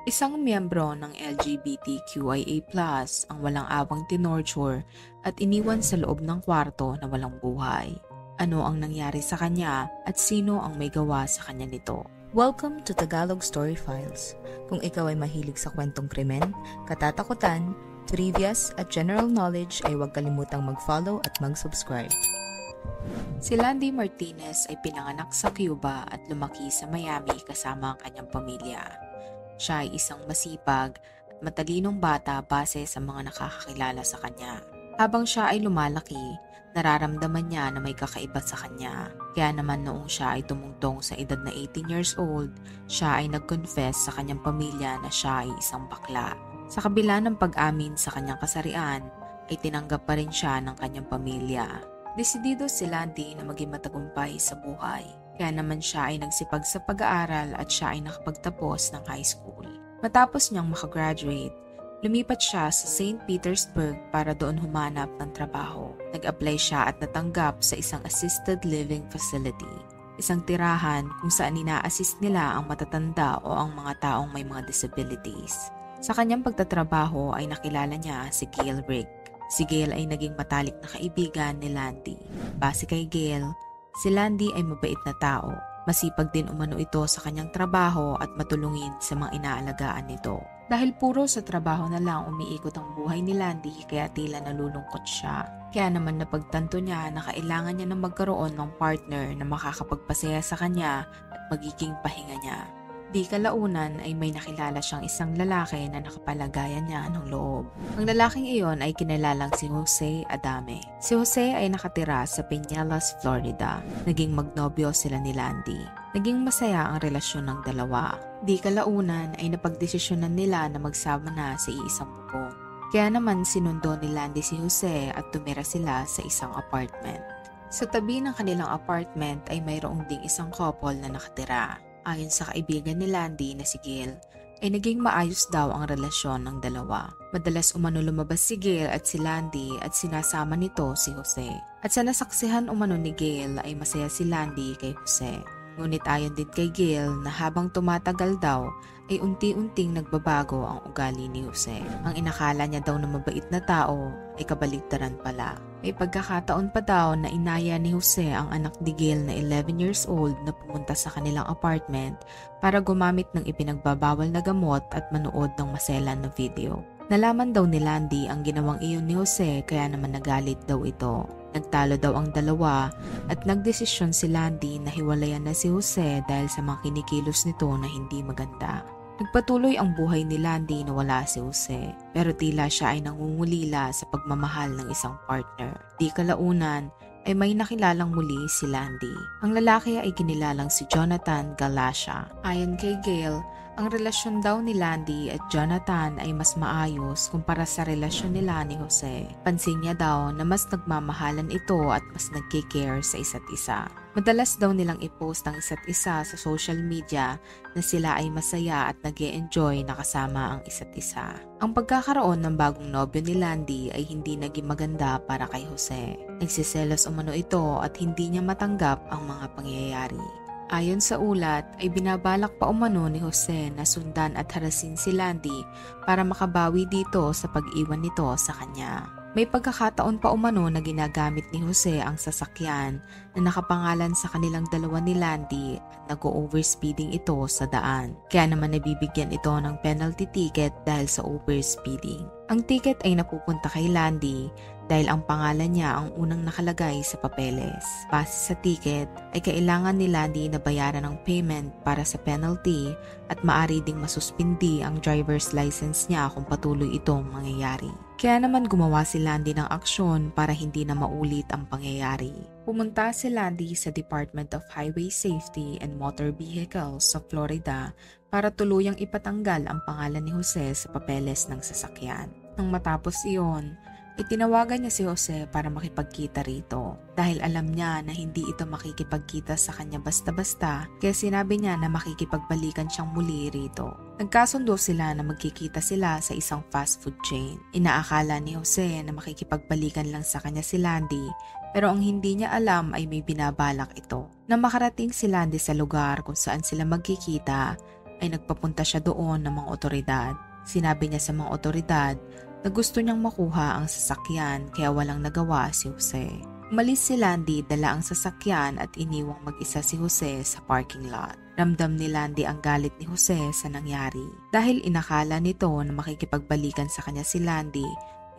Isang miyembro ng LGBTQIA+ ang walang awang tinorture at iniwan sa loob ng kwarto na walang buhay. Ano ang nangyari sa kanya at sino ang may gawa sa kanya nito? Welcome to Tagalog Story Files. Kung ikaw ay mahilig sa kwentong krimen, katatakutan, trivias at general knowledge ay huwag kalimutang mag-follow at mag-subscribe. Si Landy Martinez ay pinanganak sa Cuba at lumaki sa Miami kasama ang kanyang pamilya. Siya ay isang masipag at matalinong bata base sa mga nakakakilala sa kanya. Habang siya ay lumalaki, nararamdaman niya na may kakaiba sa kanya. Kaya naman noong siya ay tumungtong sa edad na 18 years old, siya ay nag-confess sa kanyang pamilya na siya ay isang bakla. Sa kabila ng pag-amin sa kanyang kasarian, ay tinanggap pa rin siya ng kanyang pamilya. Desidido si Landy na maging matagumpay sa buhay. Kaya naman siya ay nagsipag sa pag-aaral at siya ay nakapagtapos ng high school. Matapos niyang makagraduate, lumipat siya sa St. Petersburg para doon humanap ng trabaho. Nag-apply siya at natanggap sa isang assisted living facility. Isang tirahan kung saan ina-assist nila ang matatanda o ang mga taong may mga disabilities. Sa kanyang pagtatrabaho ay nakilala niya si Gail Rick. Si Gail ay naging matalik na kaibigan ni Landy. Base kay Gail, si Landy ay mabait na tao. Masipag din umano ito sa kanyang trabaho at matulungin sa mga inaalagaan nito. Dahil puro sa trabaho na lang umiikot ang buhay ni Landy kaya tila nalulungkot siya. Kaya naman napagtanto niya na kailangan niya na magkaroon ng partner na makakapagpasaya sa kanya at magiging pahinga niya. Di kalaunan ay may nakilala siyang isang lalaki na nakapalagayan niya ng loob. Ang lalaking iyon ay kinilalang si Jose Adame. Si Jose ay nakatira sa Pinellas, Florida. Naging magnobyo sila ni Landy. Naging masaya ang relasyon ng dalawa. Di kalaunan ay napagdesisyonan nila na magsama na sa iisang bubong. Kaya naman sinundo ni Landy si Jose at tumira sila sa isang apartment. Sa tabi ng kanilang apartment ay mayroong ding isang couple na nakatira. Ayon sa kaibigan ni Landy na si Gail, ay naging maayos daw ang relasyon ng dalawa. Madalas umano lumabas si Gail at si Landy at sinasama nito si Jose. At sa nasaksihan umano ni Gail ay masaya si Landy kay Jose. Ngunit ayon din kay Gail na habang tumatagal daw ay unti-unting nagbabago ang ugali ni Jose. Ang inakala niya daw na mabait na tao ay kabaligtaran pala. May pagkakataon pa daw na inaya ni Jose ang anak ni Gail na 11 years old na pumunta sa kanilang apartment para gumamit ng ipinagbabawal na gamot at manood ng maselan na video. Nalaman daw ni Landy ang ginawang iyon ni Jose kaya naman nagalit daw ito. Nagtalo daw ang dalawa at nagdesisyon si Landy na hiwalayan na si Jose dahil sa mga kinikilos nito na hindi maganda. Nagpatuloy ang buhay ni Landy na wala si Jose, pero tila siya ay nangungulila sa pagmamahal ng isang partner. Di kalaunan ay may nakilalang muli si Landy. Ang lalaki ay kinilalang si Jonathan Galasha. Ayon kay Gail, ang relasyon daw ni Landy at Jonathan ay mas maayos kumpara sa relasyon nila ni Jose. Pansin niya daw na mas nagmamahalan ito at mas nagkikare sa isa't isa. Madalas daw nilang i-post ang isa't isa sa social media na sila ay masaya at nag-e-enjoy na kasama ang isa't isa. Ang pagkakaroon ng bagong nobyo ni Landy ay hindi naging maganda para kay Jose. Nagsiselos umano ito at hindi niya matanggap ang mga pangyayari. Ayon sa ulat ay binabalak pa umano ni Jose na sundan at harasin si Landy para makabawi dito sa pag-iwan nito sa kanya. May pagkakataon pa umano na ginagamit ni Jose ang sasakyan na nakapangalan sa kanilang dalawa ni Landy at nag-overspeeding ito sa daan. Kaya naman nabibigyan ito ng penalty ticket dahil sa overspeeding. Ang ticket ay napupunta kay Landy dahil ang pangalan niya ang unang nakalagay sa papeles. Base sa ticket ay kailangan ni Landy na bayaran ng payment para sa penalty at maaari ding masuspindi ang driver's license niya kung patuloy itong mangyayari. Kaya naman gumawa si Landy ng aksyon para hindi na maulit ang pangyayari. Pumunta si Landy sa Department of Highway Safety and Motor Vehicles sa Florida para tuluyang ipatanggal ang pangalan ni Jose sa papeles ng sasakyan. Nang matapos iyon, itinawagan niya si Jose para makipagkita rito dahil alam niya na hindi ito makikipagkita sa kanya basta-basta kaya sinabi niya na makikipagbalikan siyang muli rito. Nagkasundo sila na magkikita sila sa isang fast food chain. Inaakala ni Jose na makikipagbalikan lang sa kanya si Landy pero ang hindi niya alam ay may binabalak ito. Nang makarating si Landy sa lugar kung saan sila magkikita ay nagpapunta siya doon ng mga otoridad. Sinabi niya sa mga otoridad na gusto niyang makuha ang sasakyan kaya walang nagawa si Jose. Umalis si Landy, dala ang sasakyan at iniwang mag-isa si Jose sa parking lot. Ramdam ni Landy ang galit ni Jose sa nangyari dahil inakala nito na makikipagbalikan sa kanya si Landy,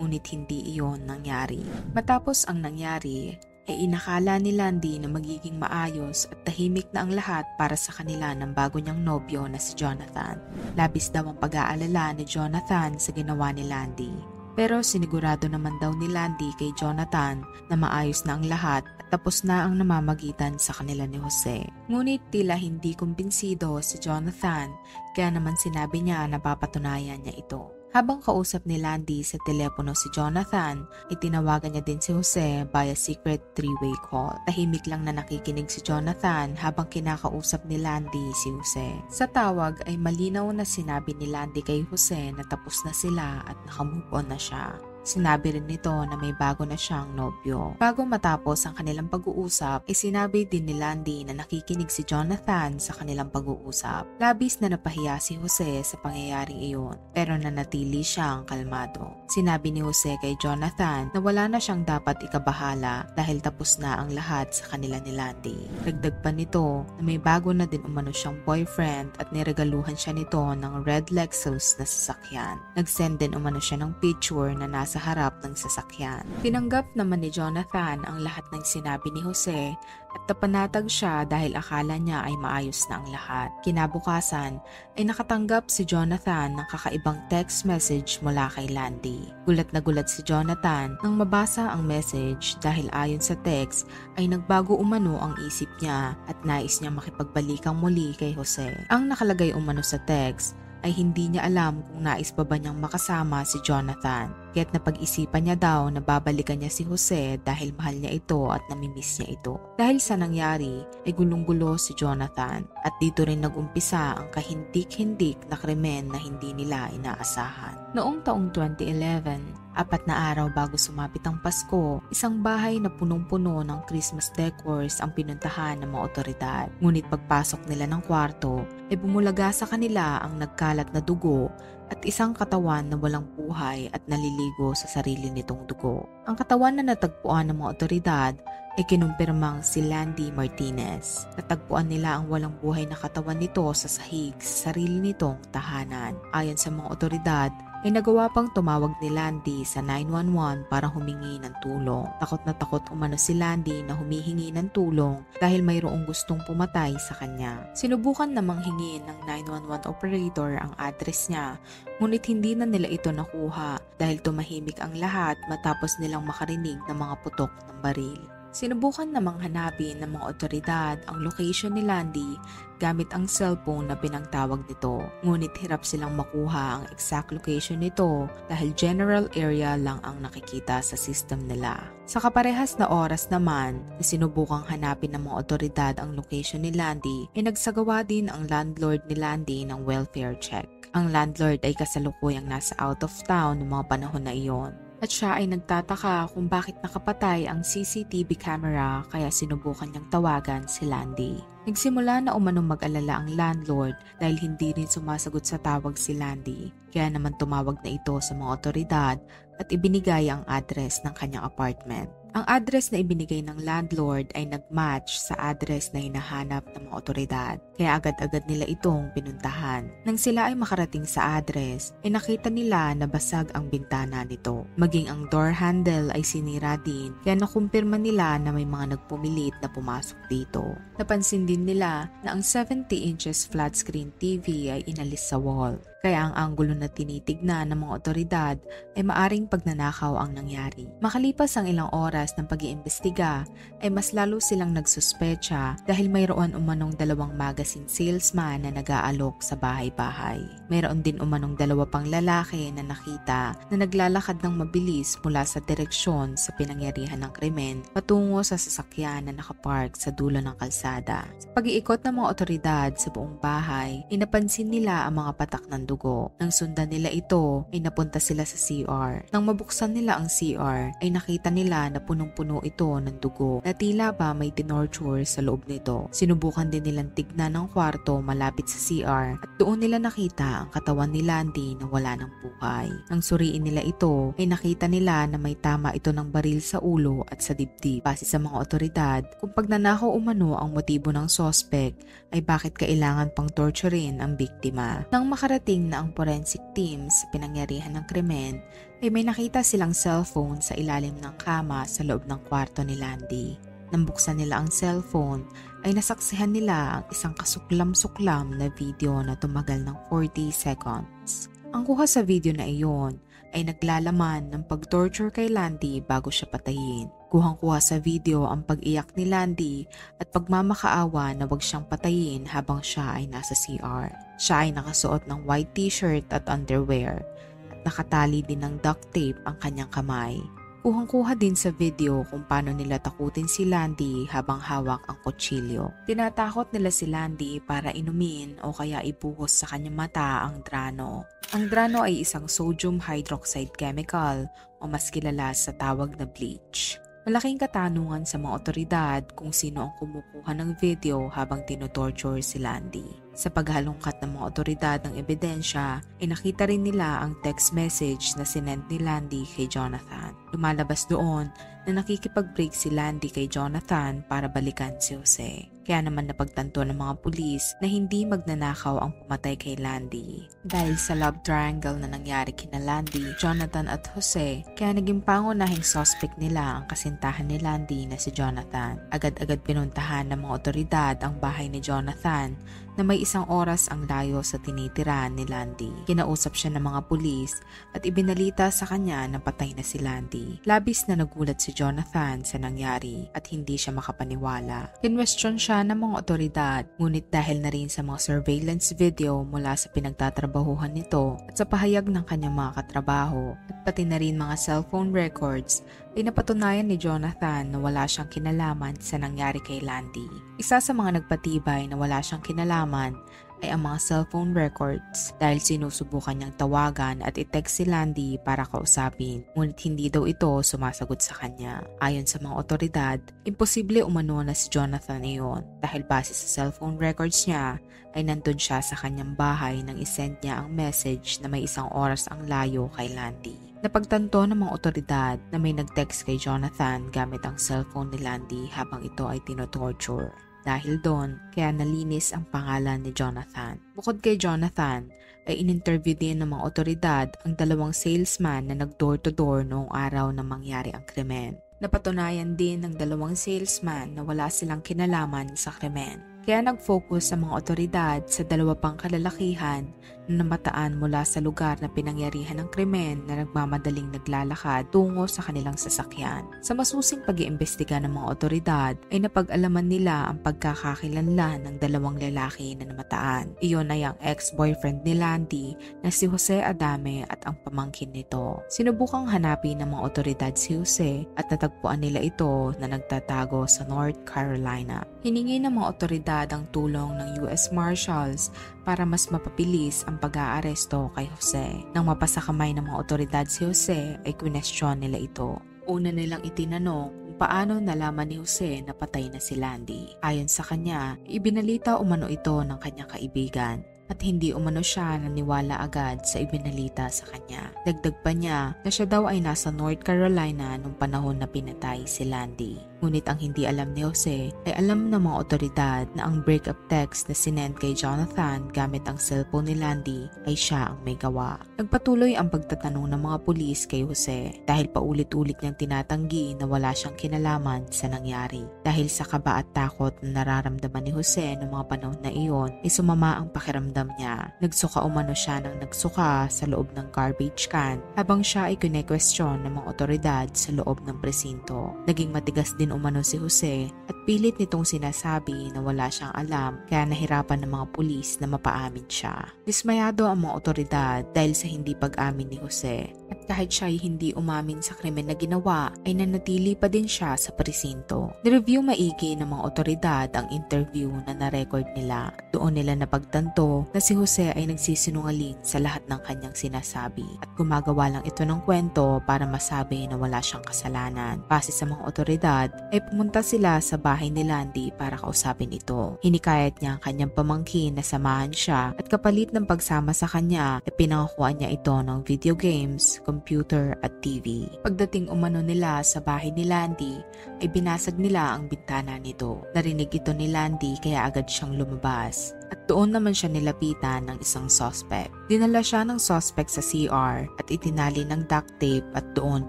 ngunit hindi iyon nangyari. Matapos ang nangyari, ay inakala ni Landy na magiging maayos at tahimik na ang lahat para sa kanila ng bago niyang nobyo na si Jonathan. Labis daw ang pag-aalala ni Jonathan sa ginawa ni Landy. Pero sinigurado naman daw ni Landy kay Jonathan na maayos na ang lahat at tapos na ang namamagitan sa kanila ni Jose. Ngunit tila hindi kumbinsido si Jonathan kaya naman sinabi niya na papatunayan niya ito. Habang kausap ni Landy sa telepono si Jonathan, itinawagan niya din si Jose via secret three-way call. Tahimik lang na nakikinig si Jonathan habang kinakausap ni Landy si Jose. Sa tawag ay malinaw na sinabi ni Landy kay Jose na tapos na sila at nakamove on na siya. Sinabi rin nito na may bago na siyang nobyo. Bago matapos ang kanilang pag-uusap, ay sinabi din ni Landy na nakikinig si Jonathan sa kanilang pag-uusap. Labis na napahiya si Jose sa pangyayaring iyon, pero nanatili siyang kalmado. Sinabi ni Jose kay Jonathan na wala na siyang dapat ikabahala dahil tapos na ang lahat sa kanila ni Landy. Dagdag pa nito na may bago na din umano siyang boyfriend at niregaluhan siya nito ng red Lexus na sasakyan. Nag-send din umano siya ng picture na nasa sa harap ng sasakyan. Tinanggap naman ni Jonathan ang lahat ng sinabi ni Jose at napanatag siya dahil akala niya ay maayos na ang lahat. Kinabukasan ay nakatanggap si Jonathan ng kakaibang text message mula kay Landy. Gulat na gulat si Jonathan nang mabasa ang message dahil ayon sa text ay nagbago umano ang isip niya at nais niya makipagbalikan muli kay Jose. Ang nakalagay umano sa text ay hindi niya alam kung nais pa ba niyang makasama si Jonathan. Kaya't napag-isipan niya daw na babalikan niya si Jose dahil mahal niya ito at namimiss niya ito. Dahil sa nangyari ay gulong-gulo si Jonathan at dito rin nag-umpisa ang kahindik-hindik na krimen na hindi nila inaasahan. Noong taong 2011, 4 na araw bago sumapit ang Pasko, isang bahay na punong-puno ng Christmas decors ang pinuntahan ng mga otoridad. Ngunit pagpasok nila ng kwarto, ay bumulaga sa kanila ang nagkalat na dugo at isang katawan na walang buhay at naliligo sa sarili nitong dugo. Ang katawan na natagpuan ng mga otoridad ay kinumpirmang si Landy Martinez. Natagpuan nila ang walang buhay na katawan nito sa sahig sa sarili nitong tahanan. Ayon sa mga otoridad, ay nagawa pang tumawag ni Landy sa 911 para humingi ng tulong. Takot na takot umano si Landy na humihingi ng tulong dahil mayroong gustong pumatay sa kanya. Sinubukan namang hingin ng 911 operator ang address niya, ngunit hindi na nila ito nakuha dahil tumahimik ang lahat matapos nilang makarinig ng mga putok ng baril. Sinubukan namang hanapin ng mga otoridad ang location ni Landy gamit ang cellphone na pinangtawag nito. Ngunit hirap silang makuha ang exact location nito dahil general area lang ang nakikita sa system nila. Sa kaparehas na oras naman na sinubukang hanapin ng mga otoridad ang location ni Landy, ay nagsagawa din ang landlord ni Landy ng welfare check. Ang landlord ay kasalukuyang nasa out of town noong mga panahon na iyon. At siya ay nagtataka kung bakit nakapatay ang CCTV camera kaya sinubukan niyang tawagan si Landy. Nagsimula na umanong mag-alala ang landlord dahil hindi rin sumasagot sa tawag si Landy. Kaya naman tumawag na ito sa mga otoridad at ibinigay ang address ng kanyang apartment. Ang address na ibinigay ng landlord ay nag-match sa address na hinahanap ng mga otoridad, kaya agad-agad nila itong pinuntahan. Nang sila ay makarating sa address, ay nakita nila na basag ang bintana nito. Maging ang door handle ay sinira din, kaya nakumpirma nila na may mga nagpumilit na pumasok dito. Napansin din nila na ang 70 inches flat screen TV ay inalis sa wall. Kaya ang anggulo na tinitignan ng mga otoridad ay maaring pagnanakaw ang nangyari. Makalipas ang ilang oras ng pag-iimbestiga ay mas lalo silang nagsuspecha dahil mayroon umanong 2 magazine salesman na nag-aalok sa bahay-bahay. Mayroon din umanong 2 pang lalaki na nakita na naglalakad ng mabilis mula sa direksyon sa pinangyarihan ng krimen patungo sa sasakyan na nakapark sa dulo ng kalsada. Sa pag-iikot ng mga otoridad sa buong bahay, inapansin nila ang mga patak ng dugo. Nang sundan nila ito, ay napunta sila sa CR. Nang mabuksan nila ang CR, ay nakita nila na punong-puno ito ng dugo na tila ba may tinorture sa loob nito. Sinubukan din nilang tignan ng kwarto malapit sa CR at doon nila nakita ang katawan ni Landy na wala ng buhay. Nang suriin nila ito ay nakita nila na may tama ito ng baril sa ulo at sa dibdib. Base sa mga otoridad, kung pagnanakaw umano ang motibo ng suspect ay bakit kailangan pang torturein ang biktima. Nang makarating na ang forensic team sa pinangyarihan ng krimen, ay may nakita silang cellphone sa ilalim ng kama sa loob ng kwarto ni Landy. Nang buksan nila ang cellphone, ay nasaksihan nila ang isang kasuklam-suklam na video na tumagal ng 40 seconds. Ang kuha sa video na iyon ay naglalaman ng pag-torture kay Landy bago siya patayin. Kuhang-kuha sa video ang pag-iyak ni Landy at pagmamakaawa na wag siyang patayin habang siya ay nasa CR. Siya ay nakasuot ng white t-shirt at underwear at nakatali din ng duct tape ang kanyang kamay. Kuhang-kuha din sa video kung paano nila takutin si Landy habang hawak ang kutsilyo. Tinatakot nila si Landy para inumin o kaya ibuhos sa kanyang mata ang drano. Ang drano ay isang sodium hydroxide chemical o mas kilala sa tawag na bleach. Malaking katanungan sa mga otoridad kung sino ang kumukuha ng video habang tinotorture si Landy. Sa paghalungkat ng mga otoridad ng ebidensya, ay nakita rin nila ang text message na sinend ni Landy kay Jonathan. Lumalabas doon na nakikipag-break si Landy kay Jonathan para balikan si Jose. Kaya naman napagtanto ng mga pulis na hindi magnanakaw ang pumatay kay Landy. Dahil sa love triangle na nangyari kina Landy, Jonathan at Jose, kaya naging pangunahing suspect nila ang kasintahan ni Landy na si Jonathan. Agad-agad pinuntahan ng mga otoridad ang bahay ni Jonathan na may isang oras ang layo sa tinitirahan ni Landy. Kinausap siya ng mga pulis at ibinalita sa kanya na patay na si Landy. Labis na nagulat si Jonathan sa nangyari at hindi siya makapaniwala. Kinwestiyon siya ng mga otoridad, ngunit dahil na rin sa mga surveillance video mula sa pinagtatrabahuhan nito at sa pahayag ng kanyang mga katrabaho at pati na rin mga cellphone records, ay napatunayan ni Jonathan na wala siyang kinalaman sa nangyari kay Landy. Isa sa mga nagpatibay na wala siyang kinalaman ay ang mga cellphone records dahil sinusubukan niyang tawagan at i-text si Landy para kausapin, ngunit hindi daw ito sumasagot sa kanya. Ayon sa mga otoridad, imposible umano na si Jonathan iyon dahil base sa cellphone records niya ay nandun siya sa kanyang bahay nang isend niya ang message na may isang oras ang layo kay Landy. Napagtanto ng mga otoridad na may nag-text kay Jonathan gamit ang cellphone ni Landy habang ito ay tinotorture. Dahil doon, kaya nalinis ang pangalan ni Jonathan. Bukod kay Jonathan, ay in-interview din ng mga otoridad ang dalawang salesman na nag-door-to-door noong araw na mangyari ang krimen. Napatunayan din ng dalawang salesman na wala silang kinalaman sa krimen. Kaya nag-focus sa mga otoridad sa dalawa pang kalalakihan na namataan mula sa lugar na pinangyarihan ng krimen na nagmamadaling naglalakad tungo sa kanilang sasakyan. Sa masusing pag-iimbestiga ng mga otoridad ay napag-alaman nila ang pagkakakilanlan ng dalawang lalaki na namataan. Iyon ay ang ex-boyfriend ni Landy na si Jose Adame at ang pamangkin nito. Sinubukang hanapin ng mga otoridad si Jose at natagpuan nila ito na nagtatago sa North Carolina. Hiningi ng mga otoridad ang tulong ng US Marshals para mas mapabilis ang pag-aaresto kay Jose. Nang mapasa kamay ng mga otoridad si Jose ay kwestiyon nila ito. Una nilang itinanong kung paano nalaman ni Jose na patay na si Landy. Ayon sa kanya, ibinalita umano ito ng kanyang kaibigan at hindi umano siya naniwala agad sa ibinalita sa kanya. Dagdag pa niya na siya daw ay nasa North Carolina nung panahon na pinatay si Landy. Ngunit ang hindi alam ni Jose ay alam ng mga otoridad na ang breakup text na sinend kay Jonathan gamit ang cellphone ni Landy ay siya ang may gawa. Nagpatuloy ang pagtatanong ng mga pulis kay Jose dahil paulit-ulit niyang tinatanggi na wala siyang kinalaman sa nangyari. Dahil sa kaba at takot na nararamdaman ni Jose noong mga panahon na iyon ay sumama ang pakiramdam niya. Nagsuka umano siya ng nagsuka sa loob ng garbage can habang siya ay kine-question ng mga otoridad sa loob ng presinto. Naging matigas din umano si Jose at pilit nitong sinasabi na wala siyang alam kaya nahirapan ng mga pulis na mapaamin siya. Dismayado ang mga otoridad dahil sa hindi pag-amin ni Jose at Kahit siya ay hindi umamin sa krimen na ginawa, ay nanatili pa din siya sa presinto. Nireview maigi ng mga otoridad ang interview na na-record nila. Doon nila napagtanto na si Jose ay nagsisinungaling sa lahat ng kanyang sinasabi at gumagawa lang ito ng kwento para masabi na wala siyang kasalanan. Base sa mga otoridad, ay pumunta sila sa bahay ni Landy para kausapin ito. Hinikayat niya ang kanyang pamangkin na samahan siya at kapalit ng pagsama sa kanya, ay pinangakuan niya ito ng video games, computer at TV. Pagdating umano nila sa bahay ni Landy, ay binasag nila ang bintana nito. Narinig ito ni Landy kaya agad siyang lumabas. At doon naman siya nilapitan ng isang suspect. Dinala siya ng suspect sa CR at itinali ng duct tape at doon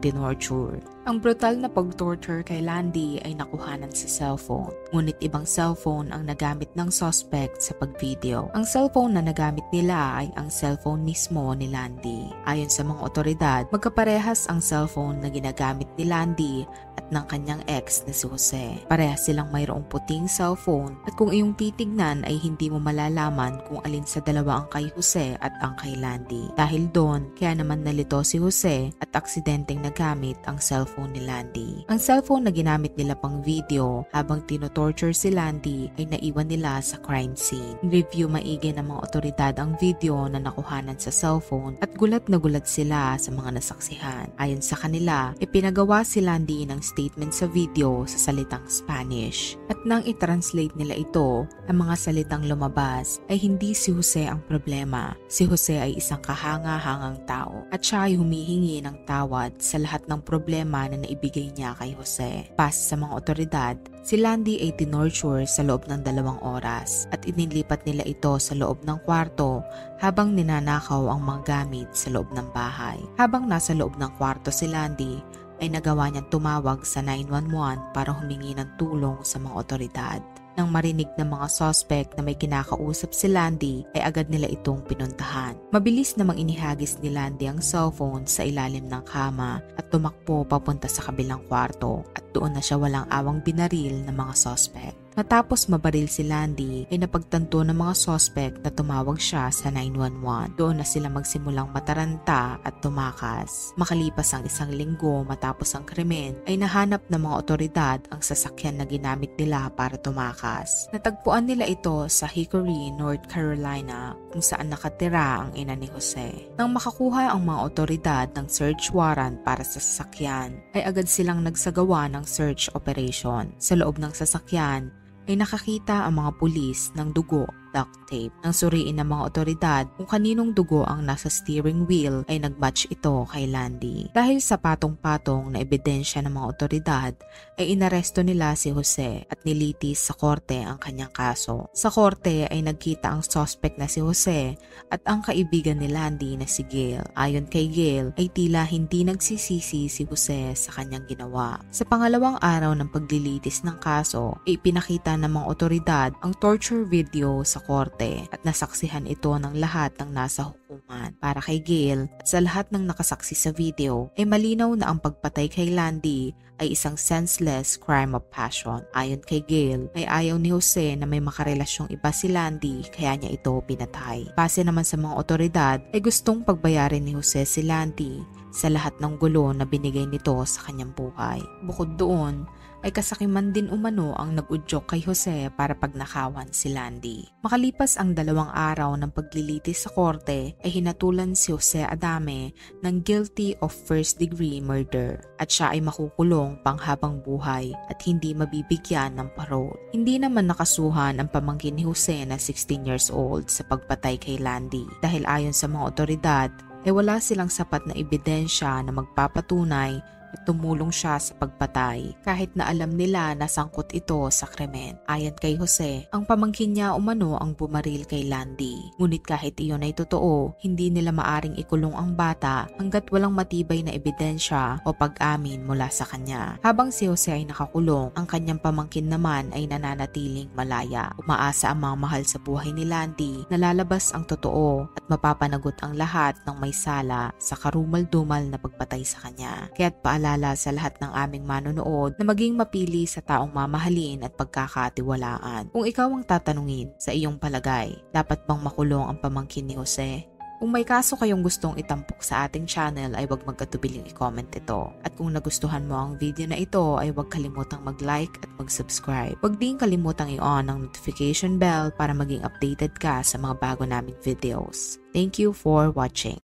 tinorture. Ang brutal na pag-torture kay Landy ay nakuhanan sa cellphone. Ngunit ibang cellphone ang nagamit ng suspect sa pag-video. Ang cellphone na nagamit nila ay ang cellphone mismo ni Landy. Ayon sa mga otoridad, magkaparehas ang cellphone na ginagamit ni Landy at ng kanyang ex na si Jose. Parehas silang mayroong puting cellphone at kung iyong titignan ay hindi mo malalaman kung alin sa dalawa ang kay Jose at ang kay Landy. Dahil doon, kaya naman nalito si Jose at aksidenteng nagamit ang cellphone ni Landy. Ang cellphone na ginamit nila pang video habang tinotorture si Landy ay naiwan nila sa crime scene. Review maigi ng mga otoridad ang video na nakuhanan sa cellphone at gulat na gulat sila sa mga nasaksihan. Ayon sa kanila, ipinagawa si Landy ng statement sa video sa salitang Spanish. At nang i-translate nila ito, ang mga salitang lumabas ay hindi si Jose ang problema. Si Jose ay isang kahanga-hangang tao at siya ay humihingi ng tawad sa lahat ng problema na naibigay niya kay Jose. Base sa mga otoridad, si Landy ay tinorture sa loob ng 2 oras at inilipat nila ito sa loob ng kwarto habang ninanakaw ang mga gamit sa loob ng bahay. Habang nasa loob ng kwarto si Landy, ay nagawa niyang tumawag sa 911 para humingi ng tulong sa mga otoridad. Nang marinig ng mga suspect na may kinakausap si Landy, ay agad nila itong pinuntahan. Mabilis namang inihagis ni Landy ang cellphone sa ilalim ng kama at tumakbo papunta sa kabilang kwarto at doon na siya walang awang binaril ng mga suspect. Matapos mabaril si Landy, ay napagtanto ng mga suspect na tumawag siya sa 911. Doon na sila magsimulang mataranta at tumakas. Makalipas ang 1 linggo matapos ang krimen, ay nahanap ng mga otoridad ang sasakyan na ginamit nila para tumakas. Natagpuan nila ito sa Hickory, North Carolina, kung saan nakatira ang ina ni Jose. Nang makakuha ang mga otoridad ng search warrant para sa sasakyan, ay agad silang nagsagawa ng search operation. Sa loob ng sasakyan, ay nakakita ang mga pulis ng dugo, duct tape. Nang suriin ng mga otoridad kung kaninong dugo ang nasa steering wheel, ay nagmatch ito kay Landy. Dahil sa patong-patong na ebidensya ng mga otoridad, ay inaresto nila si Jose at nilitis sa korte ang kanyang kaso. Sa korte ay nagkita ang suspect na si Jose at ang kaibigan ni Landy na si Gail. Ayon kay Gail, ay tila hindi nagsisisi si Jose sa kanyang ginawa. Sa pangalawang araw ng paglilitis ng kaso, ay pinakita ng mga otoridad ang torture video sa korte at nasaksihan ito ng lahat ng nasa hukuman. Para kay Gail at sa lahat ng nakasaksi sa video, ay malinaw na ang pagpatay kay Landy ay isang senseless crime of passion. Ayon kay Gail, ay ayaw ni Jose na may makarelasyong iba si Landy kaya niya ito pinatay. Base naman sa mga otoridad, ay gustong pagbayarin ni Jose si Landy sa lahat ng gulo na binigay nito sa kanyang buhay. Bukod doon, ay kasakiman din umano ang nag-udyok kay Jose para pagnakawan si Landy. Makalipas ang 2 araw ng paglilitis sa korte, ay hinatulan si Jose Adame ng guilty of first-degree murder at siya ay makukulong panghabang buhay at hindi mabibigyan ng parole. Hindi naman nakasuhan ang pamangkin ni Jose na 16 years old sa pagpatay kay Landy dahil ayon sa mga otoridad, ay wala silang sapat na ebidensya na magpapatunay tumulong siya sa pagpatay kahit na alam nila na sangkot ito sa krimen. Ayon kay Jose, ang pamangkin niya umano ang bumaril kay Landy. Ngunit kahit iyon ay totoo, hindi nila maaring ikulong ang bata hanggat walang matibay na ebidensya o pag-amin mula sa kanya. Habang si Jose ay nakakulong, ang kanyang pamangkin naman ay nananatiling malaya. Umaasa ang mga mahal sa buhay ni Landy na lalabas ang totoo at mapapanagot ang lahat ng may sala sa karumal-dumal na pagpatay sa kanya. Kaya't paalala sa lahat ng aming manonood na maging mapili sa taong mamahalin at pagkakatiwalaan. Kung ikaw ang tatanungin, sa iyong palagay, dapat bang makulong ang pamangkin ni Jose? Kung may kaso kayong gustong itampok sa ating channel ay huwag magkatubiling i-comment ito. At kung nagustuhan mo ang video na ito ay huwag kalimutang mag-like at mag-subscribe. Huwag din kalimutang i-on ang notification bell para maging updated ka sa mga bago naming videos. Thank you for watching.